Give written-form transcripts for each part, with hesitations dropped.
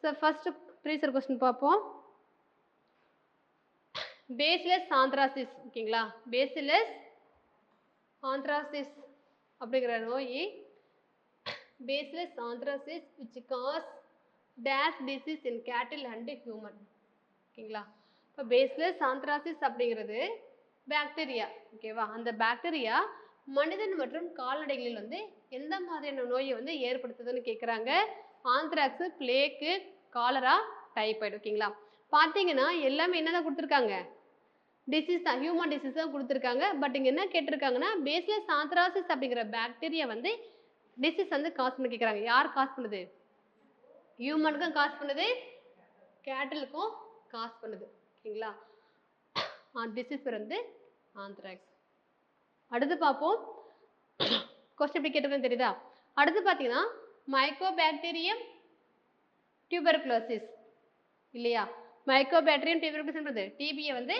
So first ப்ரீசர் question பார்ப்போம். Bacillus anthracis ஓகேங்களா. Bacillus anthracis அப்படிங்கிற நோய் bacillus anthracis which cause dash disease in cattle and human ஓகேங்களா. இப்போ பேசிலஸ் ஆந்த்ராசிஸ் அப்படிங்கிறது பாக்டீரியா ஓகேவா. அந்த பாக்டீரியா மனிதன் மற்றும் கால்நடைகளில் வந்து எந்த மாதிரியான நோயை வந்து ஏற்படுத்துதுன்னு கேட்குறாங்க. ஆந்த்ராக்ஸு, பிளேக்கு, காலரா, டைபாய்டு ஓகேங்களா. பார்த்தீங்கன்னா எல்லாமே என்னதான் கொடுத்துருக்காங்க, டிசீஸ் தான், ஹியூமன் டிசீஸ் தான் கொடுத்துருக்காங்க. பட் இங்கே என்ன கேட்டிருக்காங்கன்னா பேசிலஸ் ஆந்த்ராசிஸ் அப்படிங்கிற பாக்டீரியா வந்து டிசீஸ் வந்து காஸ் பண்ணி கேட்குறாங்க. யார் காஸ் பண்ணுது? ஹியூமனுக்கும் காஸ் பண்ணுது, கேட்டலுக்கும் காஸ் பண்ணுது ஓகேங்களா. டிசீஸ் வந்து ஆந்த்ராக்ஸ். அடுத்து பார்ப்போம். கொஸ்டின் எப்படி கேட்டிருக்கேன்னு தெரியுதா? அடுத்து பார்த்தீங்கன்னா மைக்கோபாக்டீரியம் டியூபர்குலோசிஸ் இல்லையா. மைக்கோபாக்டீரியம் டியூபர்குலோசிஸ் டிபியை வந்து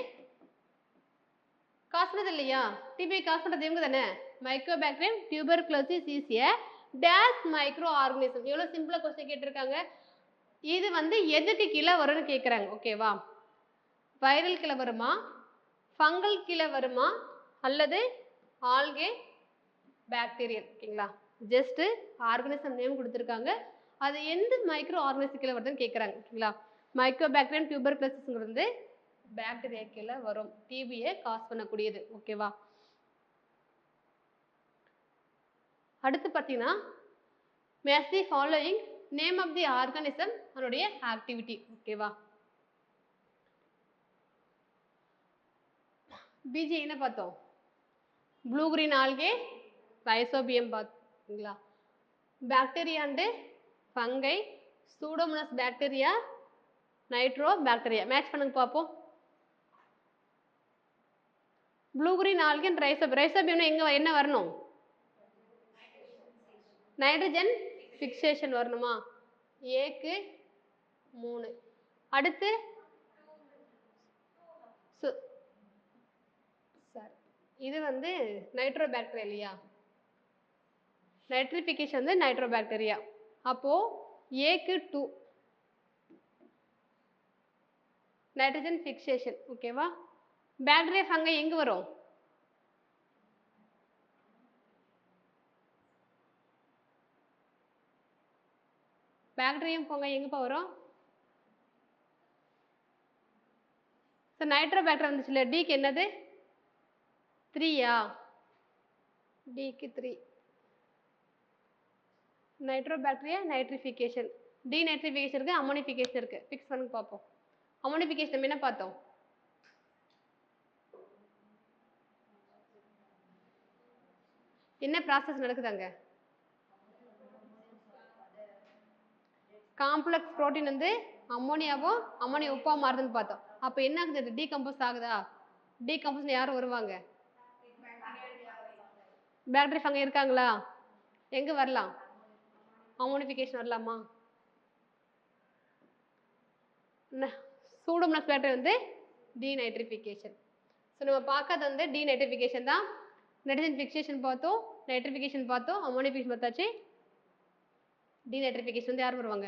காஸ் பண்ணது இல்லையா. டிபி காஸ் பண்ணுறது இவங்க தானே. Mycobacterium tuberculosis is A dash micro organism. எவ்வளோ சிம்பிளாக கொஸ்டின் கேட்டிருக்காங்க. இது வந்து எதுக்கு கீழே வரும்னு கேட்குறாங்க ஓகேவா. வைரல் கீழே வருமா, ஃபங்கல் கீழே வருமா, அல்லது ஆல்கே பாக்டீரியல் ஓகேங்களா. ஜஸ்ட் ஆர்கனிசம் நேம் கொடுத்துருக்காங்க. அது எந்த மைக்ரோ ஆர்கனிசம் கீழே வருதுன்னு கேட்குறாங்க ஓகேங்களா. மைக்கோபாக்டீரியம் டியூபர்குலோசிஸ்ங்கிறது வந்து பாக்டீரியா கீழே வரும், டிபியை காஸ் பண்ணக்கூடியது ஓகேவா. அடுத்து பார்த்தீங்கன்னா match the following name of the organism அதனுடைய ஆக்டிவிட்டி ஓகேவா. பிஜி என்ன பார்த்தோம், ப்ளூ கிரீன் ஆல்கே, ரைசோபியம் பார்த்தீங்களா. Bacteria and fungi, pseudomonas bacteria, nitro bacteria. Match பண்ணுங்க பார்ப்போம். Blue green algae and rhizobium. ரைசோபியம்னா எங்கே என்ன வரணும், நைட்ரஜன் ஃபிக்சேஷன் வரணுமா. ஏக்கு 3. அடுத்து இது வந்து நைட்ரோ பாக்டீரியா இல்லையா. நைட்ரிஃபிகேஷன் வந்து நைட்ரோ பாக்டீரியா. அப்போ ஏக்கு 2 நைட்ரஜன் ஃபிக்சேஷன் ஓகேவா. பாக்டீரியா ஃபங்கை எங்கே வரும், பாக்டீரியம் ஃபங்கை எங்கேப்பா வரும். ஸோ நைட்ரோ பாக்டீரியா வந்துச்சுல்ல, டிக்கு என்னது 3யா, டிக்கு 3. Nitro bacteria nitrification, denitrification இருக்குது, அமோனிஃபிகேஷன் இருக்குது. ஃபிக்ஸ் பண்ணி பார்ப்போம். அமோனிஃபிகேஷன் நம்ம என்ன பார்த்தோம், என்ன ப்ராசஸ் நடக்குதாங்க. காம்ப்ளெக்ஸ் புரோட்டீன் வந்து அம்மோனியாவும் அம்மோனியா உப்பா மாறுதுன்னு பார்த்தோம். அப்போ என்ன ஆகுது, டீகம்போஸ் ஆகுதா. டீகம்போஸ் யாரும் வருவாங்க, பாக்டீரியா ஃபங்கை இருக்காங்களா. எங்கே வரலாம், அமோனிஃபிகேஷன் வரலாமா. சூடோமோனாஸ் பாக்டீரியா வந்து டீநைட்ரிஃபிகேஷன். ஸோ நம்ம பார்க்கறது வந்து டீநைட்ரிஃபிகேஷன் தான். நைட்ரஜன் ஃபிக்சேஷன் பார்த்தோம், நைட்ரிஃபிகேஷன் பார்த்தோம், அமோனிஃபிகேஷன் பார்த்தாச்சு. டீநைட்ரிஃபிகேஷன் வந்து யார் வருவாங்க,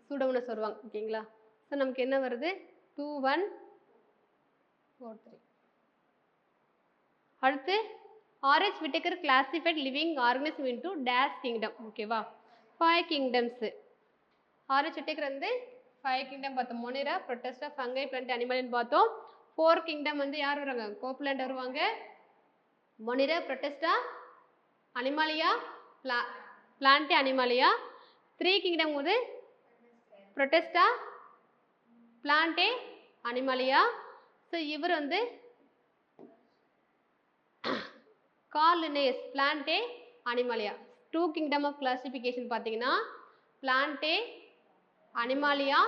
சூடோமோனாஸ் வருவாங்க ஓகேங்களா. ஸோ நமக்கு என்ன வருது 2 1 4 3. அடுத்து RH Whittaker classified living organism into dash kingdom ஓகேவா. 5 கிங்டம்ஸ். ஆர்ஹெச் விட்டேக்கர் வந்து 5 கிங்டம் பார்த்தோம். மொனிரா, புரோட்டஸ்டா, ஃபங்கை, பிளான்ட், அனிமல்னு பார்த்தோம். 4 கிங்டம் வந்து யார் வருவாங்க, கோப்லாண்ட் வருவாங்க. Monera, Protista, Animalia, plant, Animalia. 3 kingdom வந்து புரோட்டஸ்டா, பிளான்ட், அனிமாலியா. ஸோ இவர் வந்து Carl Linnaeus, plant, Animalia. 2 kingdom of classification பார்த்தீங்கன்னா plant, Animalia,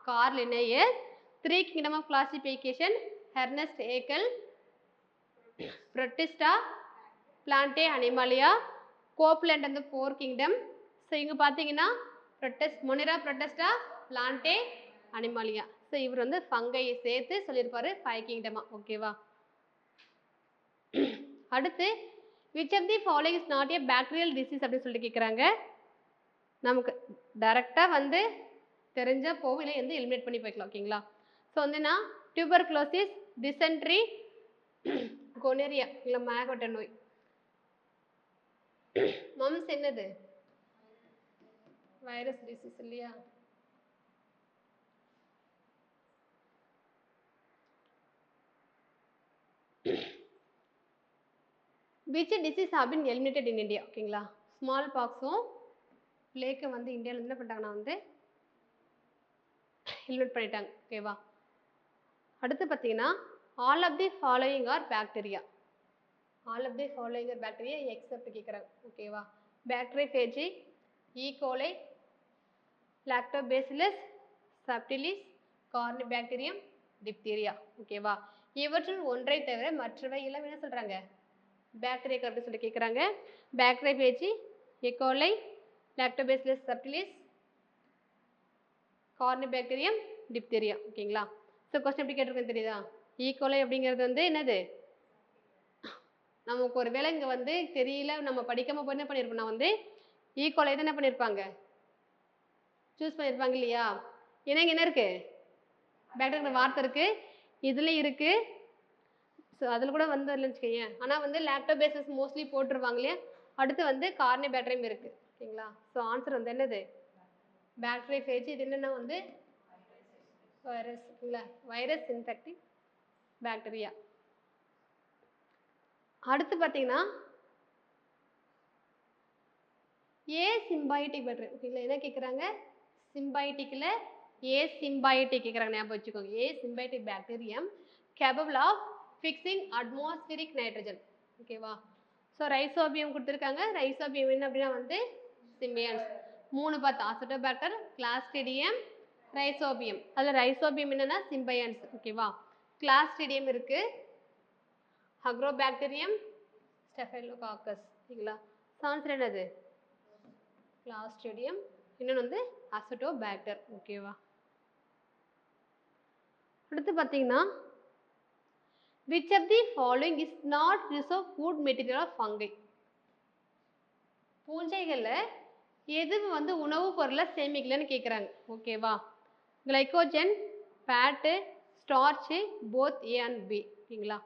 Carl Linnaeus. 3 kingdom of classification Ernst Haeckel, Protista, plant, Animalia. Copeland வந்து 4 kingdom. So இங்கே பார்த்தீங்கன்னா Monera, புரோட்டஸ்டா, plant, Animalia. So இவர் வந்து ஃபங்கையை சேர்த்து சொல்லியிருப்பாரு 5 கிங்டமா ஓகேவா. அடுத்து which of the following is not a bacterial disease அப்படின்னு சொல்லிட்டு கேட்குறாங்க. நமக்கு டைரெக்டாக வந்து தெரிஞ்சா போகும், இல்லை வந்து எலிமினேட் பண்ணி போய்க்கலாம். ஓகேங்களா? ஸோ வந்து நான் டியூபர்குலோசிஸ், டிசென்ட்ரி, கொனேரியா இல்லை மேகோட்ட நோய். மம்ஸ் என்னது? வைரஸ் டிசீஸ் இல்லையா? which disease have been eliminated in India? ஓகேங்களா? ஸ்மால் பாக்ஸும் பிளேக்கை வந்து இந்தியாவில் என்ன பண்ணிட்டாங்கன்னா வந்து எலிமினேட் பண்ணிட்டாங்க. ஓகேவா? அடுத்து பார்த்தீங்கன்னா all of the following are bacteria. All of the following are bacteria except கேட்குறாங்க. ஓகேவா? Bacteriophage, E coli, lactobacillus, subtilis, corynebacterium, diphtheria. ஓகேவா? இவற்றில் ஒன்றை தவிர மற்றவை எல்லாம் என்ன சொல்கிறாங்க? பாக்டீரியா அப்படின்னு சொல்லி கேட்குறாங்க. Bacteriophage, E coli, lactobacillus subtilis, corynebacterium, diphtheria. ஓகேங்களா? ஸோ கொஸ்டின் எப்படி கேட்டிருக்கேன்னு தெரியுதா? ஈகோலை அப்படிங்கிறது வந்து என்னது? நமக்கு ஒரு வேளை இங்கே வந்து தெரியல, நம்ம படிக்காமல் போய் என்ன பண்ணியிருப்போம், நான் வந்து ஈகோலை தான் என்ன பண்ணியிருப்பாங்க, சூஸ் பண்ணியிருப்பாங்க இல்லையா? ஏன்னா இங்கே என்ன இருக்குது? பாக்டீரியா வார்த்தை இருக்குது, இதுலேயும் இருக்குது. ஸோ அதில் கூட வந்து இல்லைன்னு வச்சுக்கோங்க. ஆனால் வந்து லாக்டோபேசஸ் மோஸ்ட்லி போட்டுருவாங்க இல்லையா? அடுத்து வந்து கார்னிபாக்டீரியம் இருக்குது. ஓகேங்களா? ஸோ ஆன்சர் வந்து என்னது? பாக்டீரியோஃபேஜ். இது என்னென்னா வந்து வைரஸ் இல்லை, வைரஸ் இன்ஃபெக்டிங் பாக்டீரியா. அடுத்து பார்த்தீங்கன்னா ஏ சிம்பாய்டிக் பாக்டீரியா. ஓகேங்களா? என்ன கேட்குறாங்க? சிம்பாய்டிக்கில் ஏ சிம்பாய்டிக் கேட்குறாங்க. ஞாபகம் வச்சுக்கோங்க. A symbiotic bacterium capable of fixing atmospheric nitrogen. ஓகேவா? ஸோ ரைசோபியம் கொடுத்துருக்காங்க. ரைசோபியம் என்ன அப்படின்னா வந்து சிம்பியன்ஸ். 3 பார்த்தோம். Acetobacter, clostridium, rhizobium. அதில் ரைசோபியம் என்னன்னா சிம்பியன்ஸ். ஓகேவா? கிளாஸ்ட்ரிடியம் இருக்கு, அக்ரோபாக்டீரியம், ஸ்டெஃபைலோகாக்கஸ். ஓகேங்களா? ஆன்சர் என்னது? கிளாஸ்ட்ரிடியம். இன்னொன்று வந்து அசிட்டோபாக்டர். ஓகேவா? அடுத்து பார்த்தீங்கன்னா which of the following is not reserve food material of fungi? பூஞ்சைகளில் எது வந்து உணவுப் பொருளை சேமிக்கலன்னு கேட்குறாங்க. ஓகேவா? Glycogen, fat, starch, both A and B. ஓகேங்களா?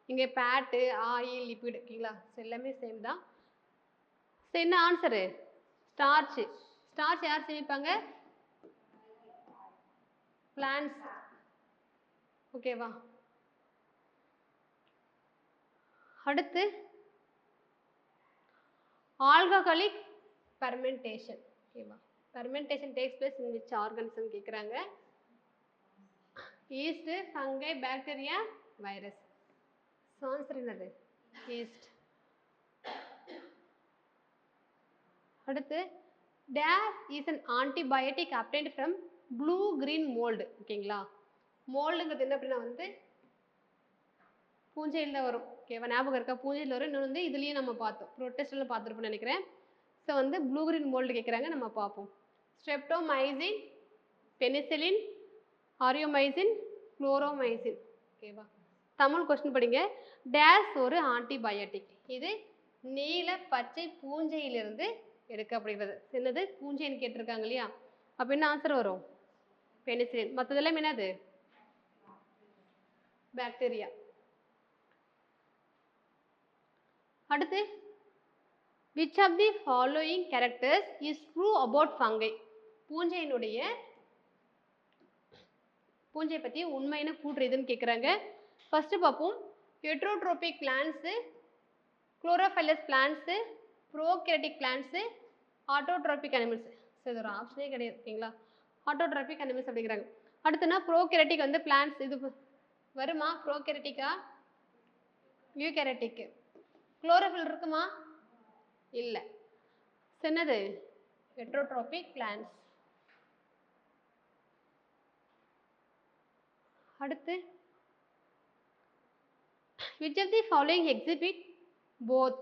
இங்கே ஃபேட்டு, ஆயில், லிப்பிட். ஓகேங்களா? ஸோ எல்லாமே சேம் தான். ஸோ என்ன ஆன்சரு? ஸ்டார்ச்சு. ஸ்டார்ச் யார் சேமிப்பாங்க? பிளான்ஸ். ஓகேவா? அடுத்து ஆல்கஹாலிக் fermentation. ஓகேவா? fermentation takes place in which organism கேட்குறாங்க? yeast, fungi, bacteria, virus. So answer என்னது? yeast. அடுத்து dash is an antibiotic obtained from blue green mold. ஓகேங்களா? மோல்டுங்கிறது என்ன அப்படின்னா வந்து பூஞ்சையில் தான் வரும். ஓகேவா? ஞாபகம் இருக்கா? பூஞ்சையில் வரும். இன்னொன்று வந்து இதுலேயும் நம்ம பார்த்தோம், ப்ரொட்டஸ்டில் பார்த்துருப்போம்னு நினைக்கிறேன். ஸோ வந்து ப்ளூ கிரீன் மோல்டு கேட்குறாங்க, நம்ம பார்ப்போம். Streptomycin, penicillin, aureomycin, chloromycin. ஓகேவா? தமிழ் கொஸ்டின் படிங்க. டேஸ் ஒரு ஆன்டிபயோட்டிக். இது நீல பச்சை பூஞ்சையிலிருந்து எடுக்கப்படுகிறது. என்னது? பூஞ்சைன்னு கேட்டிருக்காங்க இல்லையா? அப்போ என்ன ஆன்சர் வரும்? பெனிசிலின். மற்றதெல்லாம் என்னது? பாக்டீரியா. அடுத்து which of the following characters is true about fungi? பூஞ்சை பற்றி உண்மையான கூற்று எதுன்னு கேட்குறாங்க. ஃபர்ஸ்ட் பார்ப்போம். Heterotrophic plants, chlorophyllous plants, prokaryotic plants, autotrophic animals. So இது ஒரு ஆப்ஷனே கிடையாது. ஓகேங்களா? ஆட்டோட்ரோபிக் அனிமல்ஸ் அப்படிங்கிறாங்க. அடுத்துனா ப்ரோகேரிட்டிக் வந்து பிளான்ட்ஸ். இது வருமா? ப்ரோகேரிட்டிக்கா யூகேரிட்டிக்கு? குளோரோஃபில் இருக்குமா? இல்லை. என்னது? Heterotrophic plants. அடுத்து which of the following exhibit both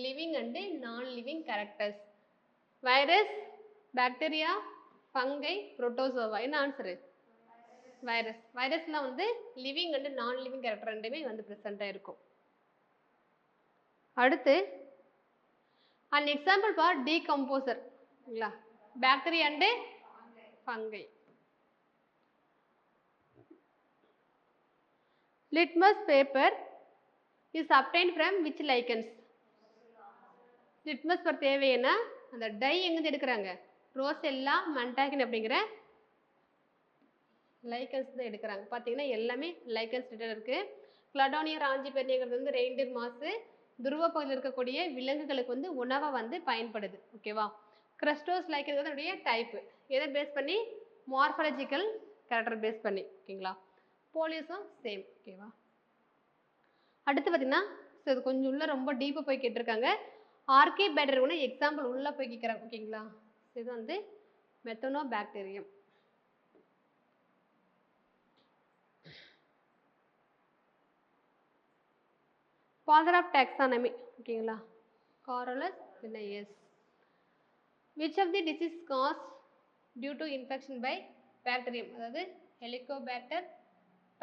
living and non-living characters? Virus, bacteria, fungi, protozoa. என்ன ஆன்சரு? வைரஸ். வைரஸ்லாம் வந்து லிவிங் அண்ட் நான் லிவிங் கேரக்டர் ரெண்டுமே வந்து ப்ரெசென்ட்டாக இருக்கும். அடுத்து an example for decomposer. Bacteria and fungi. Litmus paper is obtained from which lichens? Litmus paper தேவைன்னா அந்த tie எங்கேருந்து எடுக்கிறாங்க? ரோசெல்லா மண்டாகின் அப்படிங்கிற லைக்கன்ஸ் தான் எடுக்கிறாங்க. பார்த்தீங்கன்னா எல்லாமே லைக்கன்ஸ் ரிலேட்டட் இருக்குது. கிளடோனியா ராஞ்சிபெர்னியாங்கிறது வந்து ரெயின்டியர் மாசு துருவ பகுதியில் இருக்கக்கூடிய விலங்குகளுக்கு வந்து உணவை வந்து பயன்படுது. ஓகேவா? கிரஸ்டோஸ் லைக்கன் வந்து அதனுடைய டைப்பு எதை பேஸ் பண்ணி? மார்ஃபாலஜிக்கல் கேரக்டர் பேஸ் பண்ணி. ஓகேங்களா? போலியோஸும் சேம். ஓகேவா? அடுத்து பார்த்தீங்கன்னா இது கொஞ்சம் உள்ள ரொம்ப டீப்பாக போய் கேட்டிருக்காங்க. ஆர்கே பேக்டீரியா கூட எக்ஸாம்பிள் உள்ளே போய் கேட்குறாங்க. ஓகேங்களா? இது வந்து methano bacterium. Father of taxonomy. ஓகேங்களா? Carolus Linnaeus. Which of the disease cause due to infection by bacterium? அதாவது ஹெலிகோபாக்டர்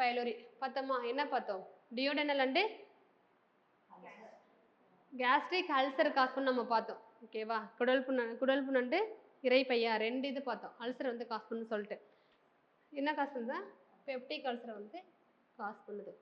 பைலோரி. பார்த்தோமா? என்ன பார்த்தோம்? Duodenal and gastric ulcer cause பண்ணி நம்ம பார்த்தோம். ஓகேவா? குடல் புண்ணு இறைப்பையா ரெண்டு இது பார்த்தோம். அல்சர் வந்து காஸ் பண்ணுன்னு சொல்லிட்டு என்ன காஸ் பண்ணுதா? பெப்டிக் அல்சரை வந்து காஸ் பண்ணுது.